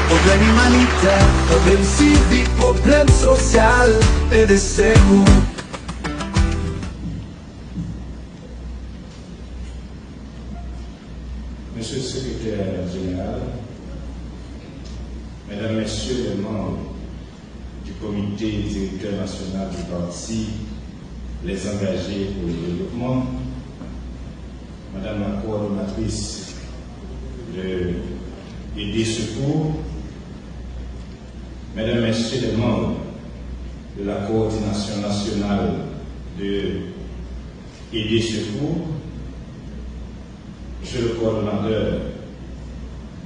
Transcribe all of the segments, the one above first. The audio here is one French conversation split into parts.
Problème humanitaire, problème civique, problème social, et de secours. Monsieur le secrétaire général, Mesdames, Messieurs les membres du comité directeur national du parti, les engagés pour le développement, Madame la coordonnatrice de Aider Secours, Mesdames, Messieurs les membres de la coordination nationale de Aider Secours, Monsieur le coordonnateur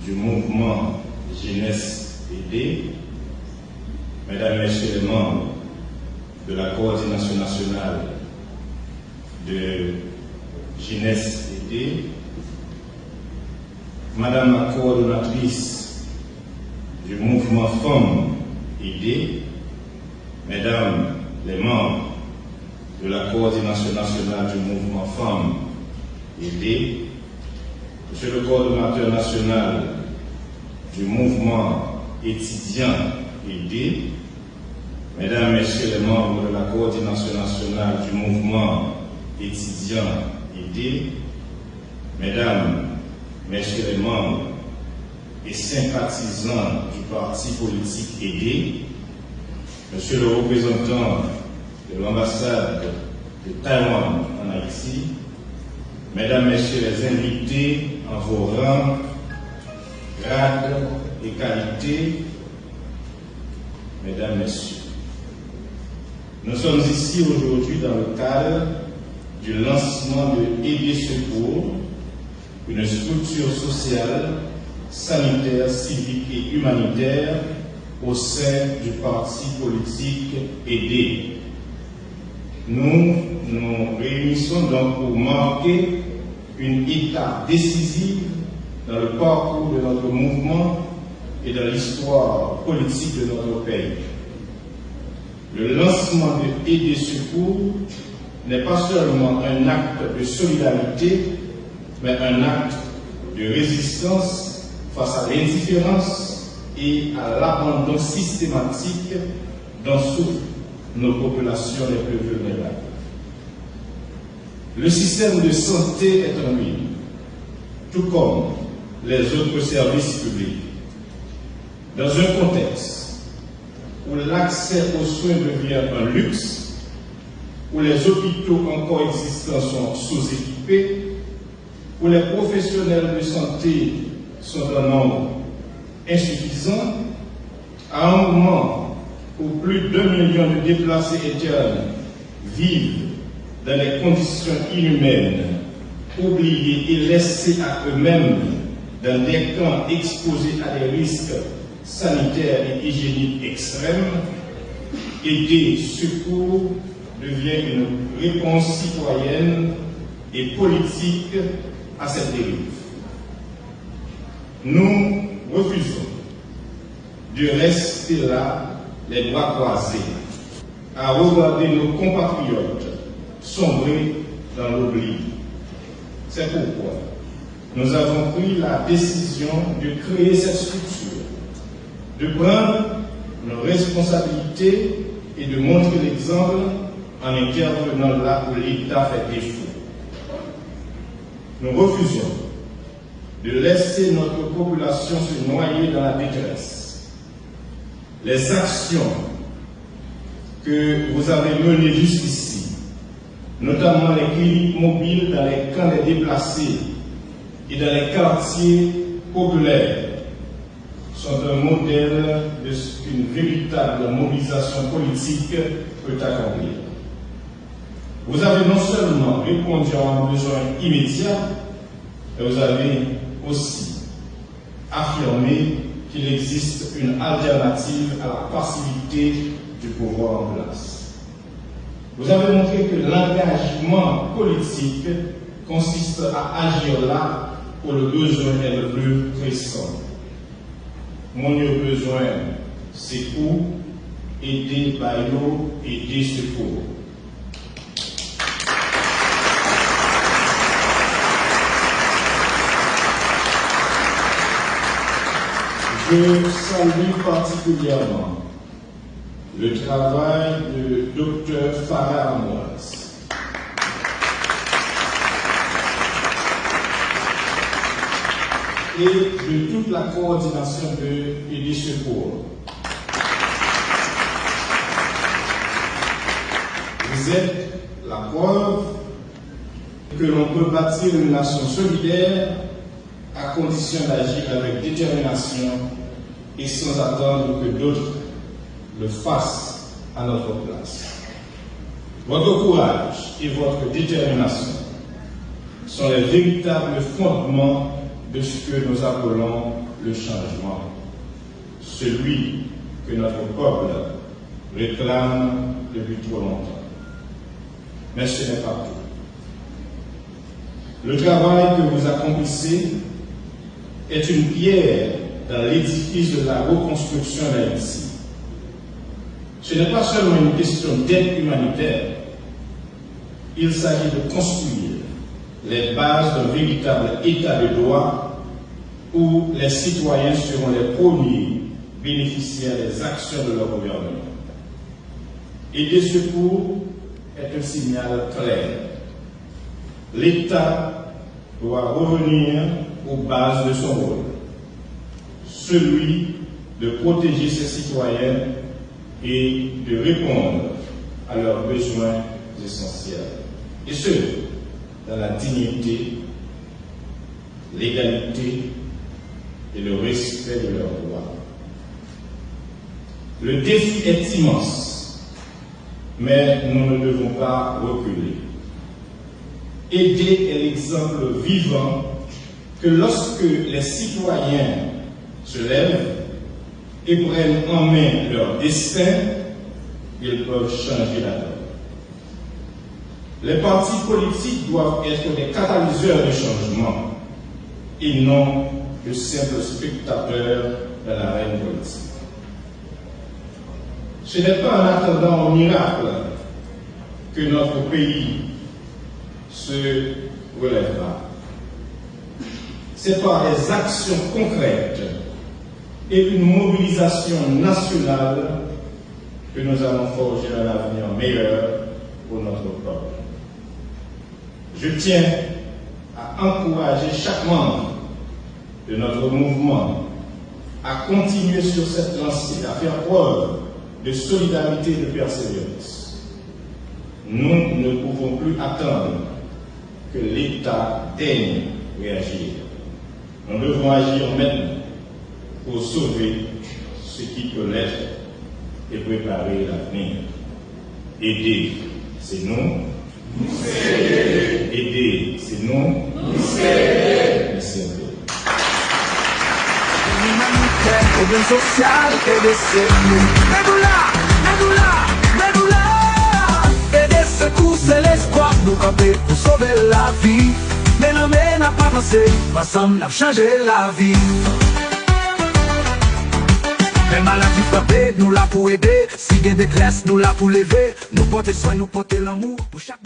du mouvement Jeunesse Aidée, Mesdames, Messieurs les membres de la coordination nationale de Jeunesse Aidée, Madame la coordonnatrice du mouvement Femmes Aidées, Mesdames les membres de la coordination nationale du mouvement Femmes Aidées, Monsieur le coordonnateur national du mouvement étudiant aidé, Mesdames, Messieurs les membres de la coordination nationale du mouvement étudiant aidé, Mesdames, Messieurs les membres et sympathisants du parti politique aidé, Monsieur le représentant de l'ambassade de Taïwan en Haïti, Mesdames, Messieurs les invités en vos rangs, grades et qualités, Mesdames, Messieurs, nous sommes ici aujourd'hui dans le cadre du lancement de Aider Secours, une structure sociale, sanitaire, civique et humanitaire au sein du parti politique Aider. Nous nous réunissons donc pour marquer une étape décisive dans le parcours de notre mouvement et dans l'histoire politique de notre pays. Le lancement de Aider Secours n'est pas seulement un acte de solidarité, mais un acte de résistance face à l'indifférence et à l'abandon systématique dont souffrent nos populations les plus vulnérables. Le système de santé est en ruine, tout comme les autres services publics. Dans un contexte où l'accès aux soins devient un luxe, où les hôpitaux encore existants sont sous-équipés, où les professionnels de santé sont en nombre insuffisant, à un moment où plus d'1 million de déplacés internes vivent dans des conditions inhumaines, oubliés et laissés à eux-mêmes dans des camps exposés à des risques sanitaires et hygiéniques extrêmes, Aider Secours devient une réponse citoyenne et politique à cette dérive. Nous refusons de rester là, les bras croisés, à regarder nos compatriotes sombrer dans l'oubli. C'est pourquoi nous avons pris la décision de créer cette structure, de prendre nos responsabilités et de montrer l'exemple en intervenant là où l'État fait défaut. Nous refusons de laisser notre population se noyer dans la détresse. Les actions que vous avez menées jusqu'ici, notamment les cliniques mobiles dans les camps des déplacés et dans les quartiers populaires, sont un modèle de ce qu'une véritable mobilisation politique peut accomplir. Vous avez non seulement répondu à un besoin immédiat, mais vous avez aussi affirmé qu'il existe une alternative à la passivité du pouvoir en place. Vous avez montré que l'engagement politique consiste à agir là où le besoin est le plus pressant. Mon besoin, c'est où aider Bayo, aider secours. Je salue particulièrement le travail de Dr Farah Amoise, et de toute la coordination de Aider Secours. Vous êtes la preuve que l'on peut bâtir une nation solidaire à condition d'agir avec détermination et sans attendre que d'autres le fassent à notre place. Votre courage et votre détermination sont les véritables fondements de ce que nous appelons le changement, celui que notre peuple réclame depuis trop longtemps. Mais ce n'est pas tout. Le travail que vous accomplissez est une pierre dans l'édifice de la reconstruction d'Haïti. Ce n'est pas seulement une question d'aide humanitaire, il s'agit de construire les bases d'un véritable état de droit où les citoyens seront les premiers bénéficiaires des actions de leur gouvernement. Aider Secours est un signal clair. L'État doit revenir aux bases de son rôle, celui de protéger ses citoyens et de répondre à leurs besoins essentiels. Et ce, dans la dignité, l'égalité et le respect de leurs droits. Le défi est immense, mais nous ne devons pas reculer. Aider est l'exemple vivant que lorsque les citoyens se lèvent et prennent en main leur destin, ils peuvent changer la donne. Les partis politiques doivent être des catalyseurs de changement et non de simples spectateurs de l'arène politique. Ce n'est pas en attendant un miracle que notre pays se relèvera. C'est par des actions concrètes et une mobilisation nationale que nous allons forger un avenir meilleur pour notre peuple. Je tiens à encourager chaque membre de notre mouvement à continuer sur cette lancée, à faire preuve de solidarité et de persévérance. Nous ne pouvons plus attendre que l'État daigne réagir. Nous devons agir maintenant pour sauver ce qui peut l'être et préparer l'avenir. Aider, c'est nous. Aider, c'est nous. Problème social, aider secours. Aider secours, c'est l'espoir, nous camper pour sauver la vie. Mais l'homme n'a pas pensé, ensemble n'a changé la vie. Les maladies frappées, nous là pour aider. Si il y a des classes, nous là pour lever. Nous porter soin, nous porter l'amour pour chaque